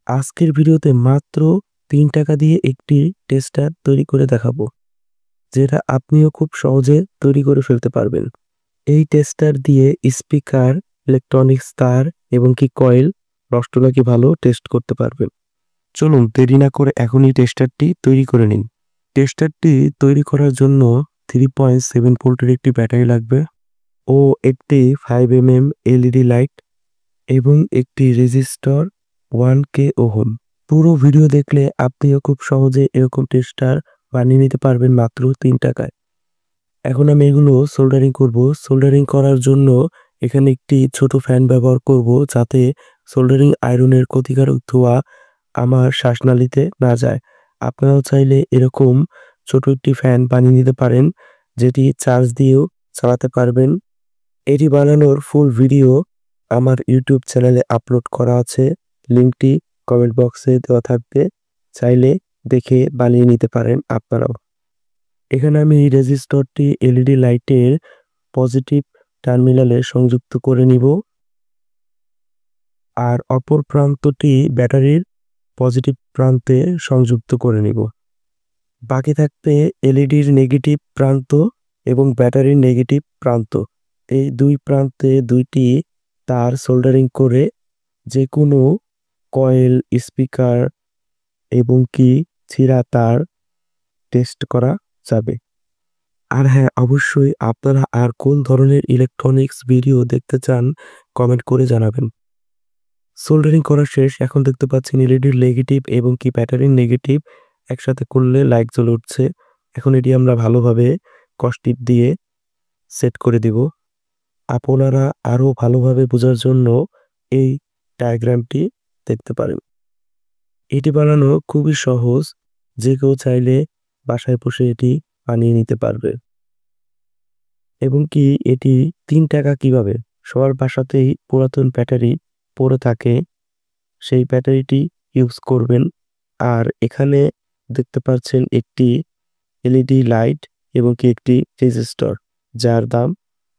আজকের ভিডিওতে মাত্র ৳৩ দিয়ে একটি টেস্টার তৈরি করে দেখাবো, যেটা আপনিও খুব সহজে তৈরি করে ফেলতে পারবেন। এই টেস্টার দিয়ে স্পিকার, ইলেকট্রনিক্স তার এবং কয়েল নষ্ট নাকি ভালো টেস্ট করতে পারবেন। চলুন দেরি না করে এখনই টেস্টারটি তৈরি করে নিন। টেস্টারটি তৈরি করার জন্য 3.7 ভোল্টের একটি ব্যাটারি লাগবে ও একটি 5 mm এলইডি লাইট এবং একটি রেজিস্টর 1K ওহম। পুরো ভিডিও দেখলে আপনিও খুব সহজে এরকম টেস্টার বানিয়ে নিতে পারবেন মাত্র ৳3। এখন আমি এগুলো সোল্ডারিং করব। সোল্ডারিং করার জন্য এখানে একটি ছোট ফ্যান ব্যবহার করব, যাতে সোল্ডারিং আয়রনের ক্ষতিকারক ধোঁয়া আমার শ্বাসনালীতে না যায়। আপনারাও চাইলে এরকম ছোট একটি ফ্যান বানিয়ে নিতে পারেন, যেটি চার্জ দিয়েও চালাতে পারবেন। এটি বানানোর ফুল ভিডিও আমার ইউটিউব চ্যানেলে আপলোড করা আছে। লিঙ্কটি কমেন্ট বক্সে দেওয়া থাকবে। চাইলে দেখে বানিয়ে নিতে পারেন আপনারাও। এখানে আমি রেজিস্টরটি এলইডি লাইটের পজিটিভ টার্মিনালে সংযুক্ত করে নিব, আর অপর প্রান্তটি ব্যাটারির পজিটিভ প্রান্তে সংযুক্ত করে নিব। বাকি থাকবে এলইডির নেগেটিভ প্রান্ত এবং ব্যাটারির নেগেটিভ প্রান্ত। এই দুই প্রান্তে দুইটি তার সোল্ডারিং করে যে কোনো কয়েল, স্পিকার এবং ছিঁড়া তার টেস্ট করা যাবে। আর হ্যাঁ, অবশ্যই আপনারা আর কোন ধরনের ইলেকট্রনিক্স ভিডিও দেখতে চান কমেন্ট করে জানাবেন। সোল্ডারিং করা শেষ। এখন দেখতে পাচ্ছেন এলইডির নেগেটিভ এবং ব্যাটারির নেগেটিভ একসাথে করলে লাইট জ্বলে উঠছে। এখন এটি আমরা ভালোভাবে কসটিপ দিয়ে সেট করে দিব। আপনারা আরো ভালোভাবে বোঝার জন্য এই ডায়াগ্রামটি দেখতে পারেন। এটি বানানো খুবই সহজ, যে কেউ চাইলে বাসায় বসে এটি বানিয়ে নিতে পারবে। এবং এটি ৳3 কিভাবে? সবার বাসাতেই পুরাতন ব্যাটারি পড়ে থাকে, সেই ব্যাটারিটি ইউজ করবেন। আর এখানে দেখতে পাচ্ছেন একটি এলইডি লাইট এবং একটি রেজিস্টর, যার দাম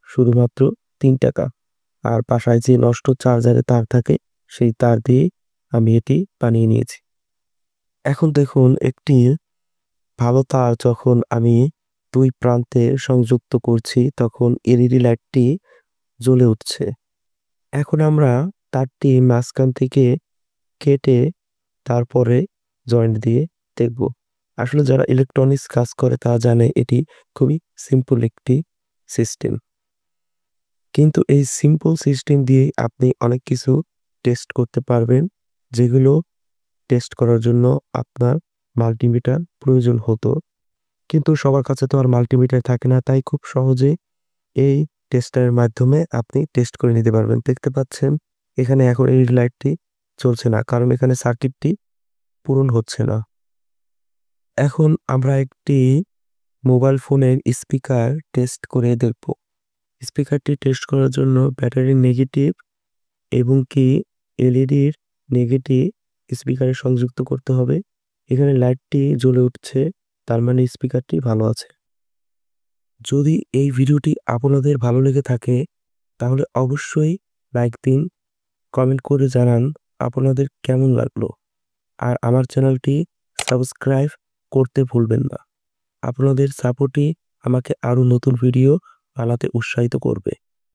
শুধুমাত্র ৳3। আর বাসায় যে নষ্ট চার্জারের তার থাকে, সেই তার দিয়ে আমি এটি বানিয়ে নিয়েছি। এখন দেখুন, একটি ভালো তার যখন আমি দুই প্রান্তে সংযুক্ত করছি, তখন এলইডি লাইটটি জ্বলে উঠছে। এখন আমরা তারটি মাঝখান থেকে কেটে তারপরে জয়েন্ট দিয়ে দেখব। আসলে যারা ইলেকট্রনিক্স কাজ করে তারা জানে এটি খুবই সিম্পল একটি সিস্টেম। কিন্তু এই সিম্পল সিস্টেম দিয়েই আপনি অনেক কিছু টেস্ট করতে পারবেন, যেগুলো টেস্ট করার জন্য আপনার মাল্টিমিটার প্রয়োজন হতো। কিন্তু সবার কাছে তো আর মাল্টিমিটার থাকে না, তাই খুব সহজে এই টেস্টারের মাধ্যমে আপনি টেস্ট করে নিতে পারবেন। দেখতে পাচ্ছেন এখানে এখন এলইডি লাইটটি জ্বলছে না, কারণ এখানে সার্কিটটি পূরণ হচ্ছে না। এখন আমরা একটি মোবাইল ফোনের স্পিকার টেস্ট করে দেখব। স্পিকারটি টেস্ট করার জন্য ব্যাটারির নেগেটিভ এবং এলইডির নেগেটিভ স্পিকারে সংযুক্ত করতে হবে। এখানে লাইটটি জ্বলে উঠছে, তার মানে স্পিকারটি ভালো আছে। যদি এই ভিডিওটি আপনাদের ভালো লেগে থাকে, তাহলে অবশ্যই লাইক দিন, কমেন্ট করে জানান আপনাদের কেমন লাগলো। আর আমার চ্যানেলটি সাবস্ক্রাইব করতে ভুলবেন না। আপনাদের সাপোর্টই আমাকে আরো নতুন ভিডিও বানাতে উৎসাহিত করবে।